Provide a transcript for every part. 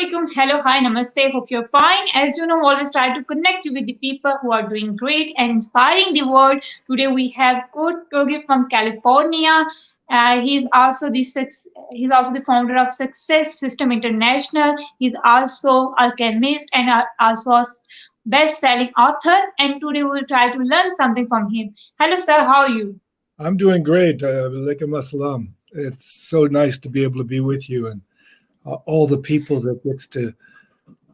alaikum. Hello, hi, namaste. Hope you're fine. As you know, always try to connect you with the people who are doing great and inspiring the world. Today we have Krueger from California. He's also the founder of Success System International. He's also Alchemist and also a best-selling author. And today we'll try to learn something from him. Hello, sir. How are you? I'm doing great. Alaikum assalam. It's so nice to be able to be with you and all the people that gets to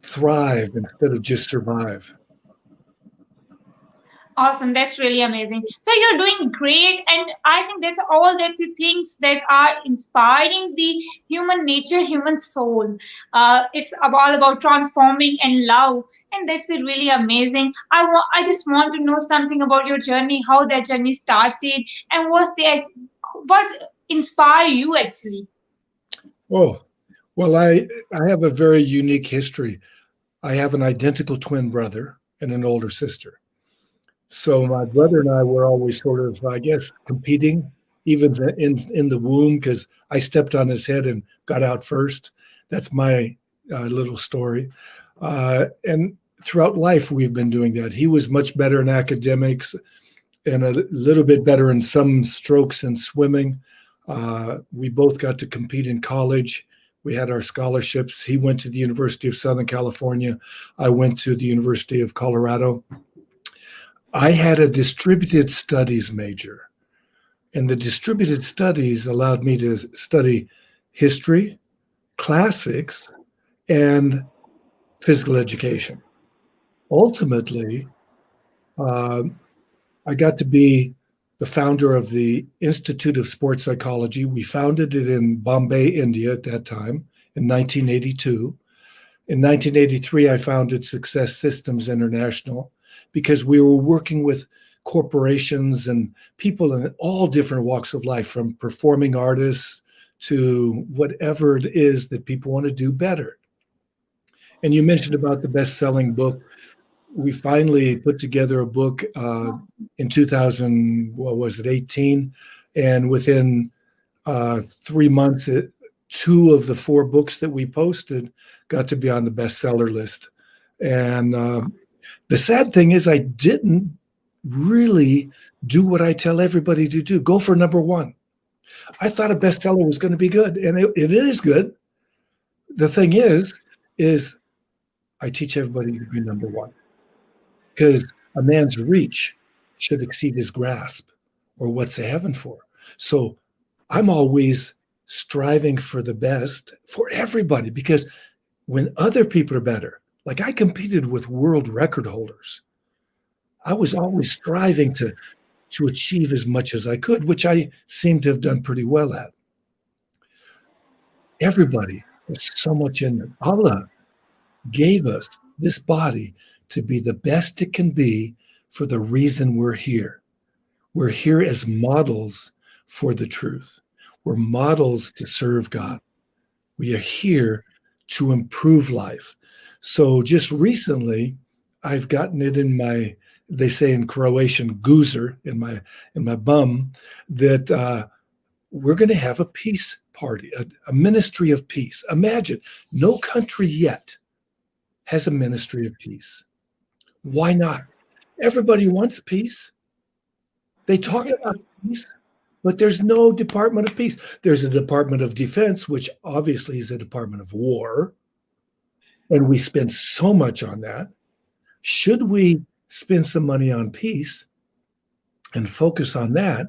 thrive instead of just survive. Awesome, that's really amazing. So you're doing great, and I think that's the things that are inspiring the human nature, human soul. It's all about transforming and love, and that's the really amazing. I just want to know something about your journey, how that journey started, and what inspired you actually. Oh, well, I have a very unique history. I have an identical twin brother and an older sister. So my brother and I were always sort of, I guess, competing, even in the womb, because I stepped on his head and got out first. That's my little story. And throughout life, we've been doing that. He was much better in academics and a little bit better in some strokes in swimming. We both got to compete in college. We had our scholarships. He went to the University of Southern California. I went to the University of Colorado. I had a distributed studies major, and the distributed studies allowed me to study history, classics, and physical education. Ultimately, I got to be the founder of the Institute of Sports Psychology. We founded it in Bombay, India at that time in 1982. In 1983, I founded Success Systems International because we were working with corporations and people in all different walks of life, from performing artists to whatever it is that people want to do better. And you mentioned about the best-selling book. We finally put together a book in 2000, what was it, 18? And within 3 months, two of the four books that we posted got to be on the bestseller list. And the sad thing is I didn't really do what I tell everybody to do. Go for number one. I thought a bestseller was going to be good, and it is good. The thing is I teach everybody to be number one, because a man's reach should exceed his grasp, or what's the heaven for? So I'm always striving for the best for everybody, because when other people are better, like I competed with world record holders, I was always striving to achieve as much as I could, which I seem to have done pretty well at. Everybody, there's so much in them. Allah gave us this body to be the best it can be for the reason we're here. We're here as models for the truth. We're models to serve God. We are here to improve life. So just recently, I've gotten it in my, they say in Croatian, guzer, in my bum, that we're going to have a peace party, a ministry of peace. Imagine, no country yet has a ministry of peace. Why not? Everybody wants peace. They talk about peace, but there's no Department of Peace. There's a Department of Defense, which obviously is a Department of War, and we spend so much on that. Should we spend some money on peace and focus on that?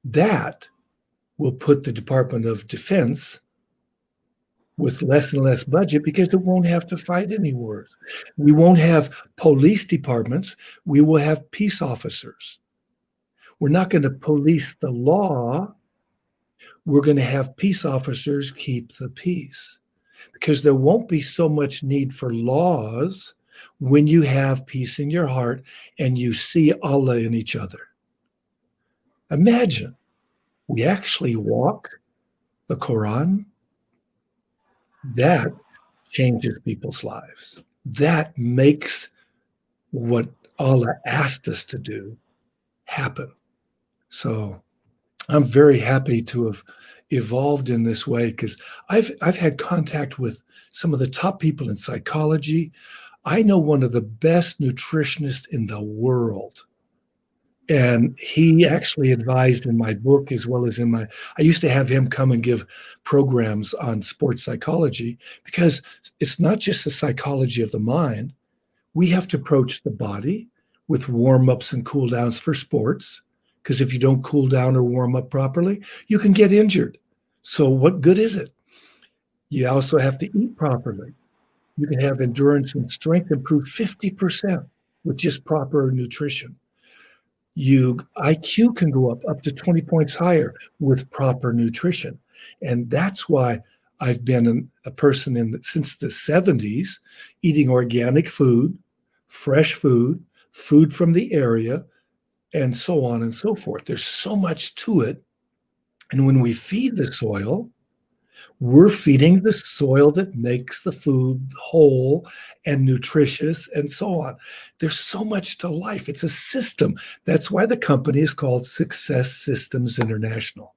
That will put the Department of Defense with less and less budget, because it won't have to fight any wars. We won't have police departments. We will have peace officers. We're not going to police the law. We're going to have peace officers keep the peace, because there won't be so much need for laws when you have peace in your heart and you see Allah in each other. Imagine we actually walk the Quran. That changes people's lives. That makes what Allah asked us to do happen. So I'm very happy to have evolved in this way because I've had contact with some of the top people in psychology. I know one of the best nutritionists in the world. And he actually advised in my book as well as in my, I used to have him come and give programs on sports psychology because it's not just the psychology of the mind. We have to approach the body with warm ups and cool downs for sports. Because if you don't cool down or warm up properly, you can get injured. So, what good is it? You also have to eat properly. You can have endurance and strength improve 50% with just proper nutrition. You IQ can go up to 20 points higher with proper nutrition. And that's why I've been a person since the 70s eating organic food, fresh food, food from the area, and so on and so forth. There's so much to it. And when we feed the soil, we're feeding the soil that makes the food whole and nutritious and so on. There's so much to life. It's a system. That's why the company is called Success Systems International.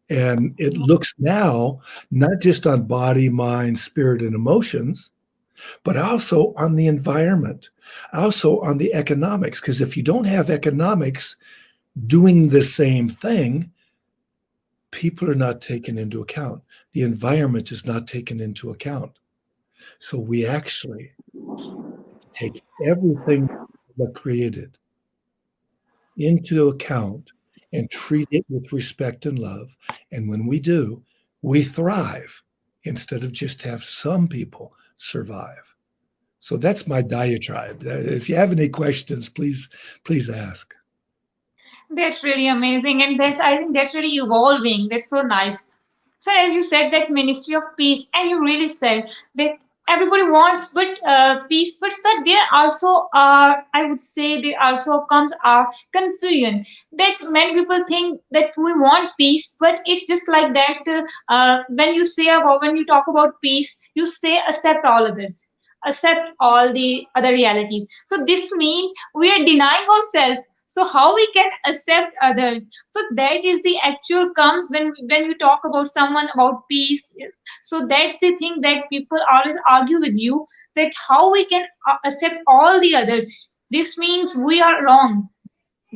And it looks now not just on body, mind, spirit, and emotions, but also on the environment, also on the economics. Because if you don't have economics doing the same thing, people are not taken into account. The environment is not taken into account. So we actually take everything that created into account and treat it with respect and love. And when we do, we thrive instead of just have some people survive. So that's my diatribe. If you have any questions, please ask. That's really amazing. And that's, I think that's really evolving. That's so nice. So as you said, that ministry of peace, and you really said that everybody wants but peace, but sir, there also are, I would say, there also comes our confusion that many people think that we want peace, but it's just like that. When you say about, when you talk about peace, you say accept all others, accept all the other realities. So this means we are denying ourselves, so how we can accept others. So that is the actual comes when we talk about someone about peace. So that's the thing that people always argue with you, that how we can accept all the others. This means we are wrong.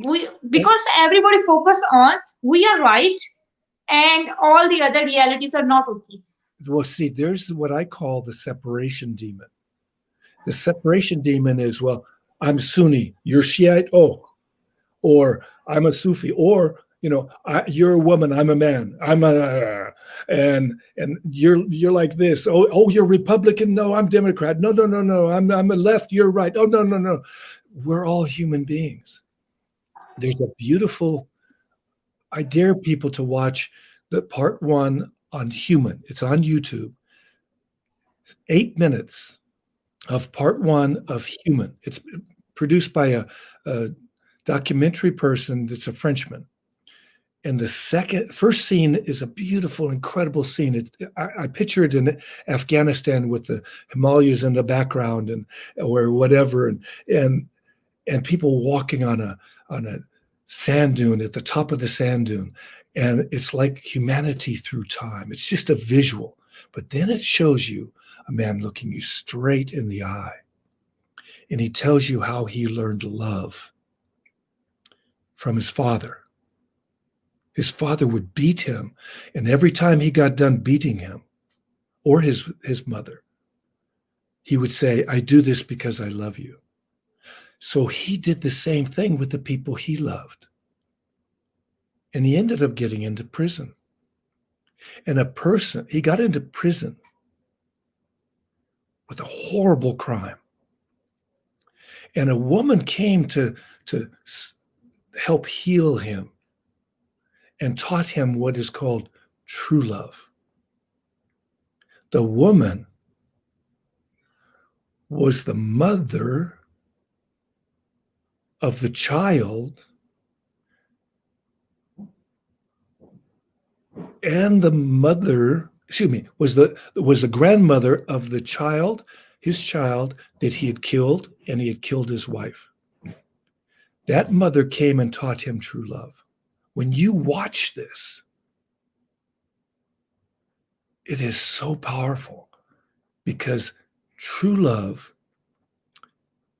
We, because everybody focus on we are right and all the other realities are not okay. Well, see, there's what I call the separation demon. The separation demon is, well, I'm Sunni, you're Shiite, oh, or I'm a Sufi, or you're a woman, I'm a man, and you're like this. Oh, you're Republican, no, I'm Democrat, no, I'm a left, you're right. Oh, no. We're all human beings. There's a beautiful, I dare people to watch the part 1 on human. It's on YouTube. It's 8 minutes of part 1 of human. It's produced by a documentary person that's a Frenchman. And the first scene is a beautiful, incredible scene. I picture it in Afghanistan with the Himalayas in the background or whatever, and people walking on a sand dune at the top of the sand dune. And it's like humanity through time. It's just a visual. But then it shows you a man looking you straight in the eye. And he tells you how he learned love from his father. His father would beat him, and every time he got done beating him, or his mother, he would say, I do this because I love you. So he did the same thing with the people he loved. And he ended up getting into prison. And he got into prison with a horrible crime. And a woman came to help heal him and taught him what is called true love. The woman was the mother of the child and the mother, was the grandmother of the child, his child that he had killed, and he had killed his wife. That mother came and taught him true love. When you watch this, it is so powerful because true love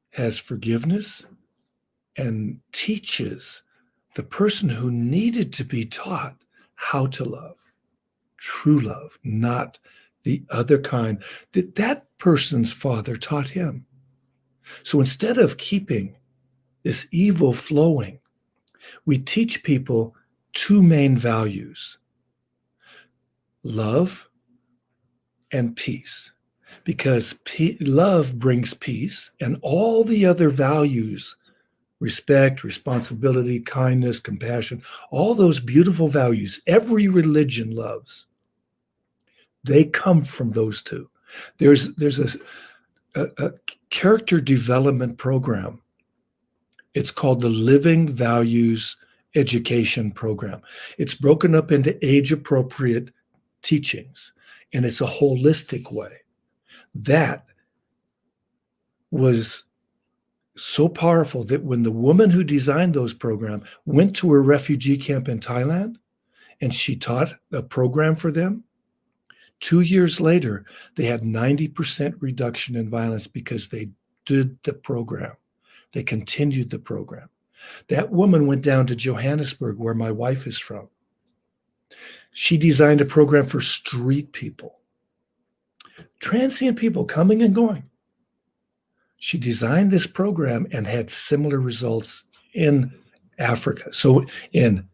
has forgiveness and teaches the person who needed to be taught how to love. True love, not the other kind that person's father taught him. So instead of keeping this evil flowing, we teach people two main values: love and peace. Because love brings peace, and all the other values, respect, responsibility, kindness, compassion, all those beautiful values every religion loves, they come from those two. There's a character development program. It's called the Living Values Education Program. It's broken up into age-appropriate teachings, and it's a holistic way. That was so powerful that when the woman who designed those programs went to a refugee camp in Thailand and she taught a program for them, 2 years later, they had 90% reduction in violence because they did the program. They continued the program. That woman went down to Johannesburg, where my wife is from. She designed a program for street people, transient people coming and going. She designed this program and had similar results in Africa. So in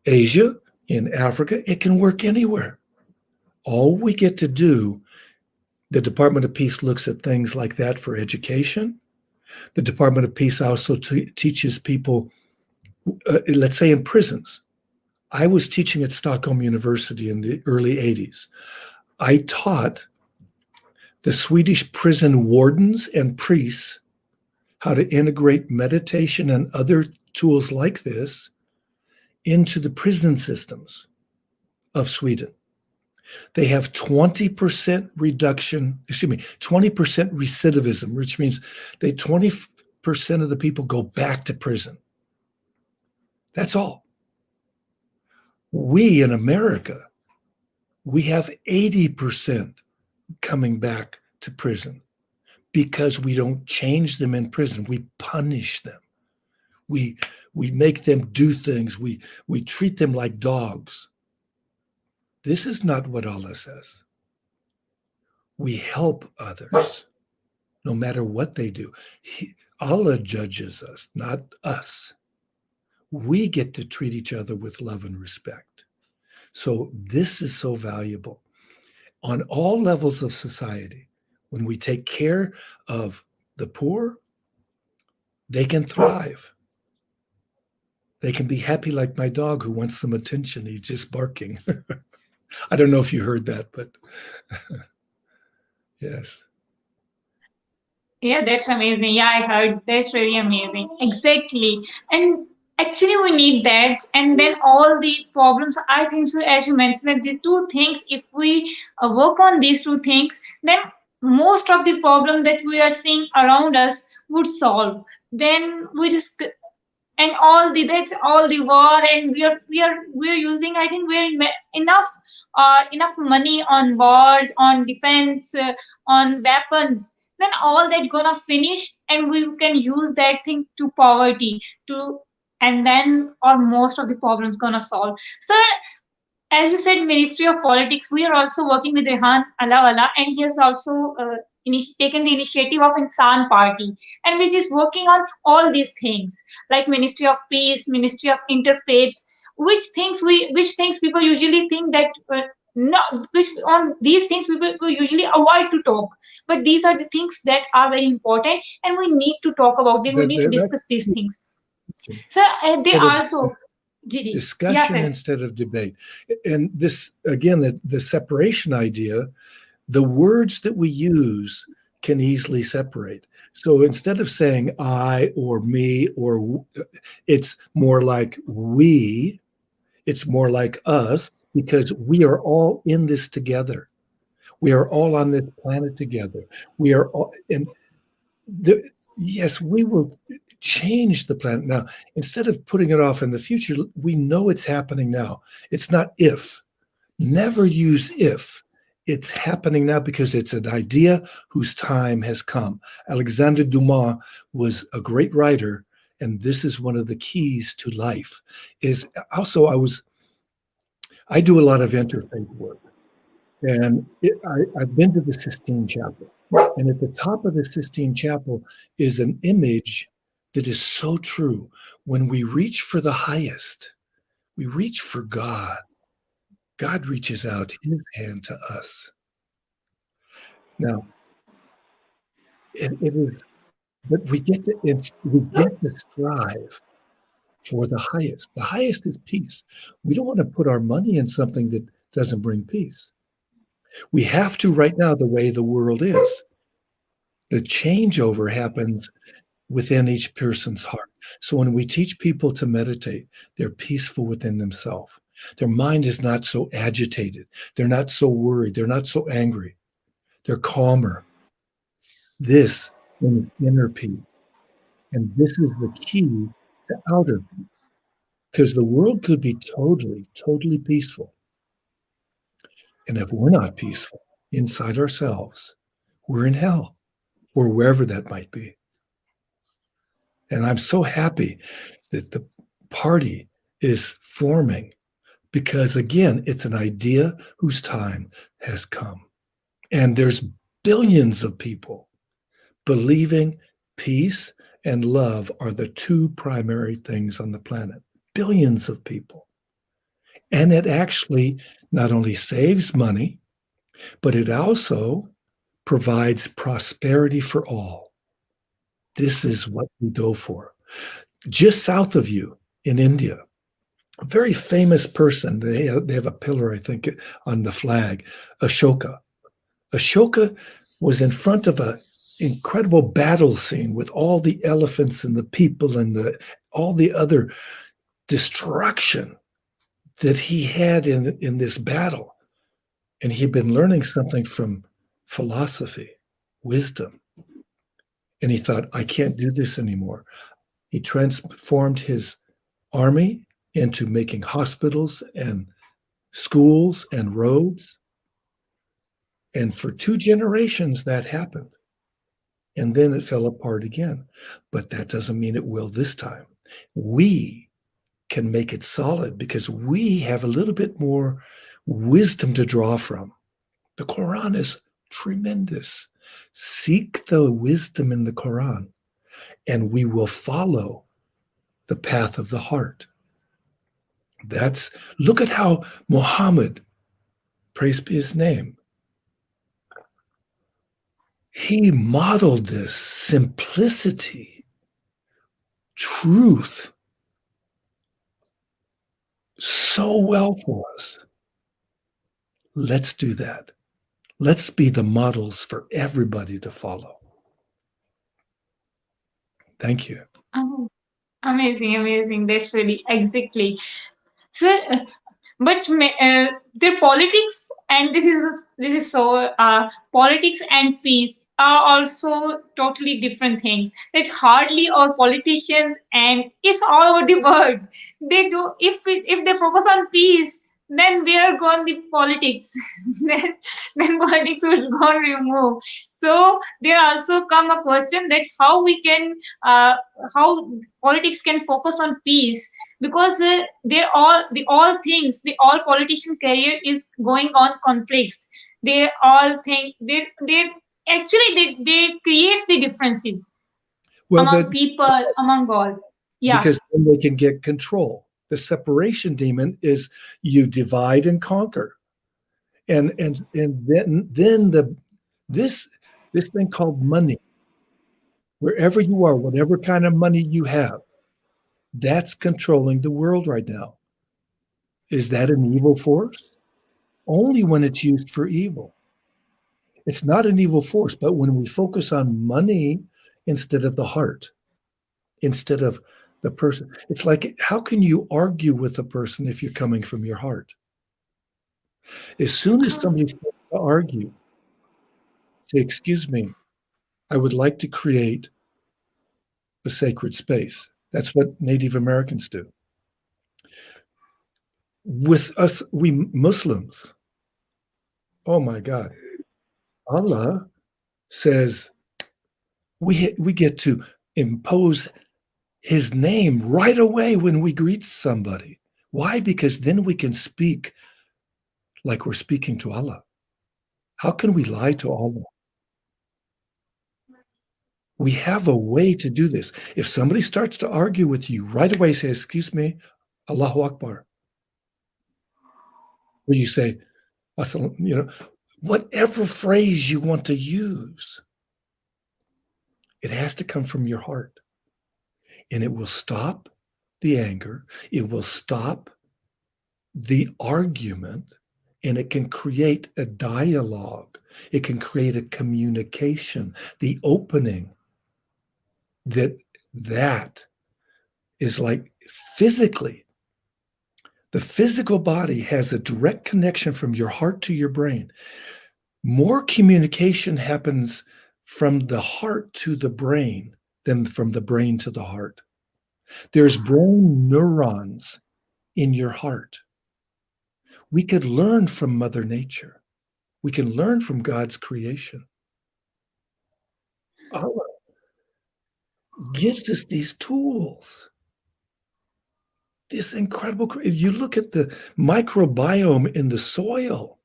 Asia, in Africa, it can work anywhere. All we get to do, the Department of Peace looks at things like that for education. The Department of Peace also teaches people, let's say in prisons. I was teaching at Stockholm University in the early 80s. I taught the Swedish prison wardens and priests how to integrate meditation and other tools like this into the prison systems of Sweden. They have 20% reduction, 20% recidivism, which means 20% of the people go back to prison. That's all. We in America, we have 80% coming back to prison because we don't change them in prison. We punish them. We make them do things. We treat them like dogs. This is not what Allah says. We help others no matter what they do. Allah judges us, not us. We get to treat each other with love and respect. So this is so valuable. On all levels of society, when we take care of the poor, they can thrive. They can be happy like my dog who wants some attention. He's just barking. I don't know if you heard that, but yes. Yeah, that's amazing. Yeah, I heard. That's really amazing. Exactly. And actually, we need that. And then all the problems, I think so, as you mentioned, that the two things, if we work on these two things, then most of the problem that we are seeing around us would solve. Then we just and all the that's all the war, and we're using, I think we're enough enough money on wars, on defense, on weapons, then all that gonna finish and we can use that thing to poverty to, and then or most of the problems gonna solve. So as you said, Ministry of Politics, we are also working with Rehan Allah, and he has also taken the initiative of Insan Party, and which is working on all these things like Ministry of Peace, Ministry of Interfaith, which things people usually think that. No, which on these things people usually avoid to talk, but these are the things that are very important, and we need to talk about them. We need to discuss these things. So they also, Gigi, yeah, discussion sir. instead of debate. And this, again, the separation idea, the words that we use can easily separate. So instead of saying I or me or it's more like we, it's more like us, because we are all in this together. We are all on this planet together. We are all, and yes, we will. change the planet now. Instead of putting it off in the future, we know it's happening now. It's not if. Never use if. It's happening now because it's an idea whose time has come. Alexander Dumas was a great writer, and this is one of the keys to life. Is also I do a lot of interfaith work, and I've been to the Sistine Chapel, and at the top of the Sistine Chapel is an image that is so true. When we reach for the highest, we reach for God. God reaches out his hand to us. Now, it is, but we get to strive for the highest. The highest is peace. We don't want to put our money in something that doesn't bring peace. We have to right now, the way the world is. The changeover happens within each person's heart. So when we teach people to meditate, they're peaceful within themselves. Their mind is not so agitated. They're not so worried. They're not so angry. They're calmer. This is inner peace. And this is the key to outer peace. Because the world could be totally, totally peaceful. And if we're not peaceful inside ourselves, we're in hell or wherever that might be. And I'm so happy that the party is forming because, again, it's an idea whose time has come. And there's billions of people believing peace and love are the two primary things on the planet. Billions of people. And it actually not only saves money, but it also provides prosperity for all. This is what we go for. Just south of you in India, a very famous person, they have a pillar, I think, on the flag, Ashoka. Ashoka was in front of an incredible battle scene with all the elephants and the people and all the other destruction that he had in this battle. And he'd been learning something from philosophy, wisdom. And he thought, I can't do this anymore. He transformed his army into making hospitals and schools and roads. And for 2 generations, that happened. And then it fell apart again. But that doesn't mean it will this time. We can make it solid because we have a little bit more wisdom to draw from. The Quran is tremendous. Seek the wisdom in the Quran, and we will follow the path of the heart. Look at how Muhammad, praise be his name, he modeled this simplicity, truth so well for us. Let's do that. Let's be the models for everybody to follow. Thank you. Oh, amazing, amazing. That's really exactly. So, but their politics and this is so politics and peace are also totally different things that hardly our politicians and it's all over the world they do if they focus on peace then where gone the politics then, then politics will go remove so there also come a question that how we can how politics can focus on peace because they're all things the all politician career is going on conflicts they all think they actually they creates the differences Well, among people among all yeah because then they can get control. The separation demon is you divide and conquer. And then this thing called money, wherever you are, whatever kind of money you have, that's controlling the world right now. Is that an evil force? Only when it's used for evil. It's not an evil force, but when we focus on money instead of the heart, instead of the person, it's like, how can you argue with a person if you're coming from your heart? As soon as somebody starts to argue, say, excuse me, I would like to create a sacred space. That's what Native Americans do. With us, we Muslims, oh my God, Allah says we get to impose his name right away when we greet somebody. Why? Because then we can speak like we're speaking to Allah. How can we lie to Allah? We have a way to do this. If somebody starts to argue with you, right away say, excuse me, Allahu Akbar. Or you say, whatever phrase you want to use, it has to come from your heart. And it will stop the anger. It will stop the argument, and it can create a dialogue. It can create a communication, the opening that is like physically. The physical body has a direct connection from your heart to your brain. More communication happens from the heart to the brain than from the brain to the heart. There's brain neurons in your heart. We could learn from Mother Nature. We can learn from God's creation. Allah gives us these tools. This incredible, you look at the microbiome in the soil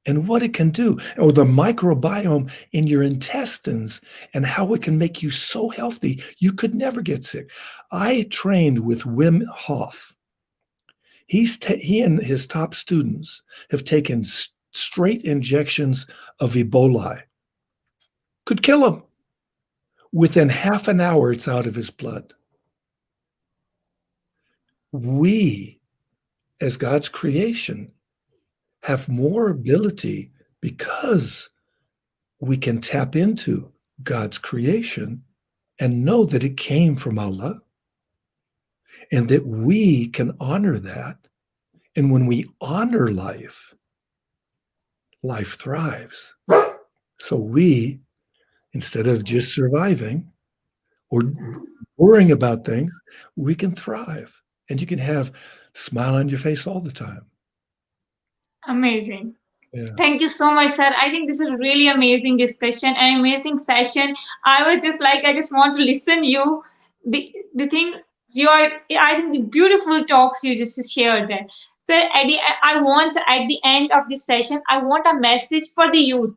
and what it can do, or the microbiome in your intestines and how it can make you so healthy, you could never get sick. I trained with Wim Hof. He and his top students have taken straight injections of Ebola. Could kill him. Within half an hour, it's out of his blood. We, as God's creation, have more ability because we can tap into God's creation and know that it came from Allah and that we can honor that. And when we honor life, life thrives. So we, instead of just surviving or worrying about things, we can thrive. And you can have a smile on your face all the time. Amazing. Yeah. Thank you so much, sir. I think this is really amazing discussion and amazing session. I was just like, I just want to listen you. The thing you are, I think the beautiful talks you just shared there. Sir, I want at the end of this session, I want a message for the youth,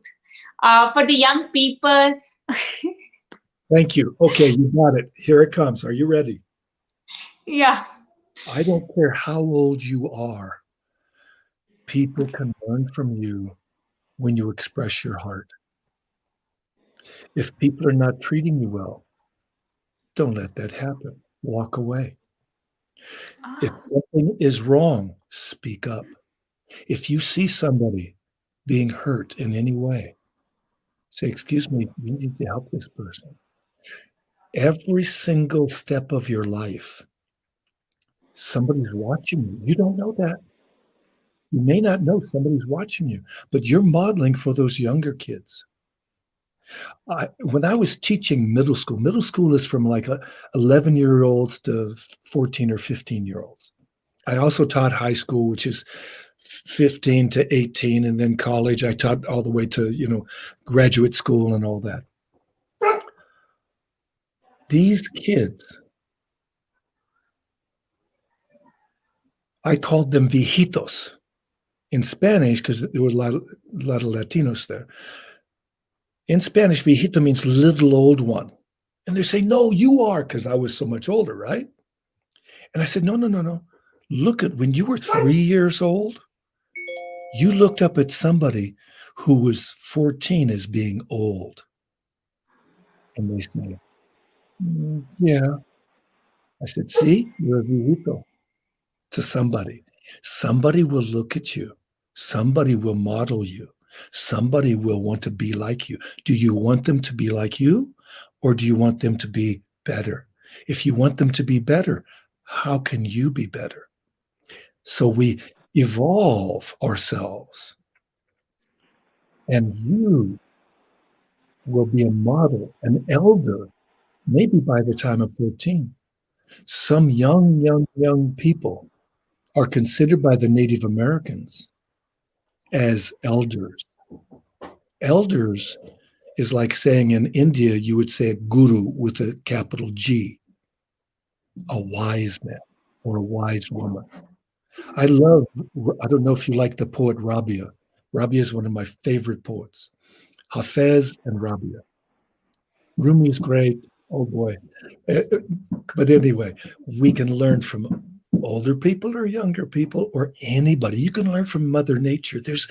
for the young people. Thank you. Okay, you got it. Here it comes. Are you ready? Yeah. I don't care how old you are. People can learn from you when you express your heart. If people are not treating you well, don't let that happen. Walk away. If something is wrong, speak up. If you see somebody being hurt in any way, say, excuse me, you need to help this person. Every single step of your life, somebody's watching you. You don't know that. You may not know somebody's watching you, but you're modeling for those younger kids. When I was teaching middle school is from like 11-year-olds to 14 or 15-year-olds. I also taught high school, which is 15 to 18, and then college. I taught all the way to, graduate school and all that. These kids, I called them viejitos in Spanish because there were a lot of Latinos there. In Spanish, viejito means little old one. And they say, no, you are, because I was so much older, right? And I said, no. Look at when you were 3 years old, you looked up at somebody who was 14 as being old. And they say, yeah. I said, see, you're a viejito to somebody. Somebody will look at you. Somebody will model you. Somebody will want to be like you. Do you want them to be like you, or do you want them to be better? If you want them to be better, how can you be better? So we evolve ourselves, and you will be a model, an elder maybe by the time of 14. Some young people are considered by the Native Americans as elders. Elders is like saying in India, you would say a guru with a capital G, a wise man or a wise woman. I love, I don't know if you like the poet Rabia. Rabia is one of my favorite poets. Hafez and Rabia. Rumi is great. Oh boy. Uh, But anyway, we can learn from older people or younger people or anybody. You can learn from Mother Nature. There's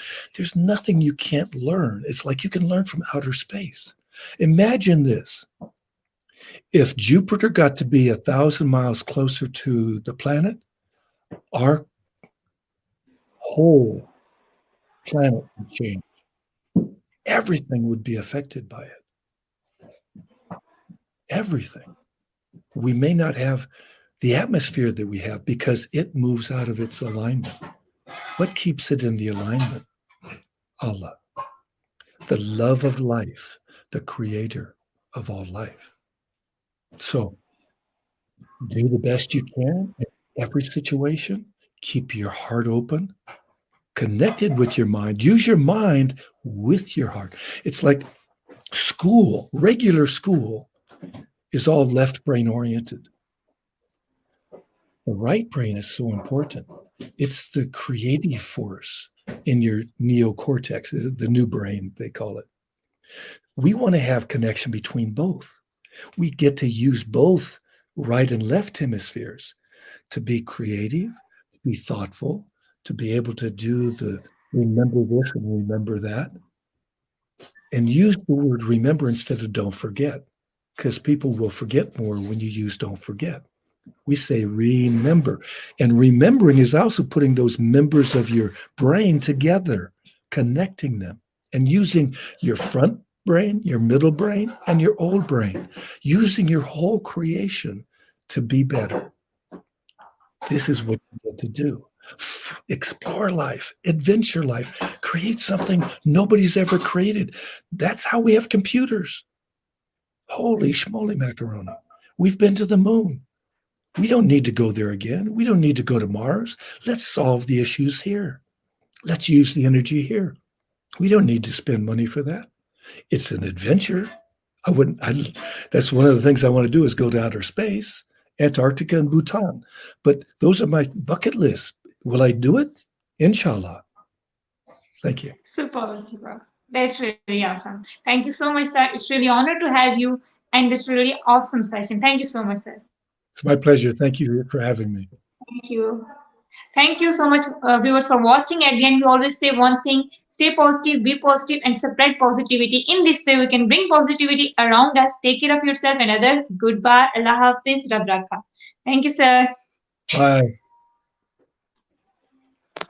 nothing you can't learn. It's like you can learn from outer space. Imagine this. If Jupiter got to be 1,000 miles closer to the planet, our whole planet would change. Everything would be affected by it. Everything. We may not have the atmosphere that we have because it moves out of its alignment. What keeps it in the alignment? Allah, the love of life, the creator of all life. So do the best you can in every situation. Keep your heart open, connected with your mind. Use your mind with your heart. It's like school, regular school is all left brain oriented. The right brain is so important. It's the creative force in your neocortex, the new brain, they call it. We want to have connection between both. We get to use both right and left hemispheres to be creative, to be thoughtful, to be able to do the remember this and remember that. And use the word remember instead of don't forget, because people will forget more when you use don't forget. We say remember. And remembering is also putting those members of your brain together, connecting them, and using your front brain, your middle brain, and your old brain, using your whole creation to be better. This is what you get to do. Explore life, adventure life, create something nobody's ever created. That's how we have computers. Holy schmoly macaroni. We've been to the moon. We don't need to go there again. We don't need to go to Mars. Let's solve the issues here. Let's use the energy here. We don't need to spend money for that. It's an adventure. That's one of the things I want to do is go to outer space, Antarctica and Bhutan. But those are my bucket lists. Will I do it? Inshallah. Thank you. Super, super. That's really awesome. Thank you so much, sir. It's really honored to have you, and it's really awesome session. Thank you so much, sir. It's my pleasure. Thank you for having me. Thank you. Thank you so much, viewers, for watching. At the end, we always say one thing: stay positive, be positive, and spread positivity. In this way, we can bring positivity around us. Take care of yourself and others. Goodbye. Allah Hafiz. Rab Rakha. Thank you, sir. Bye.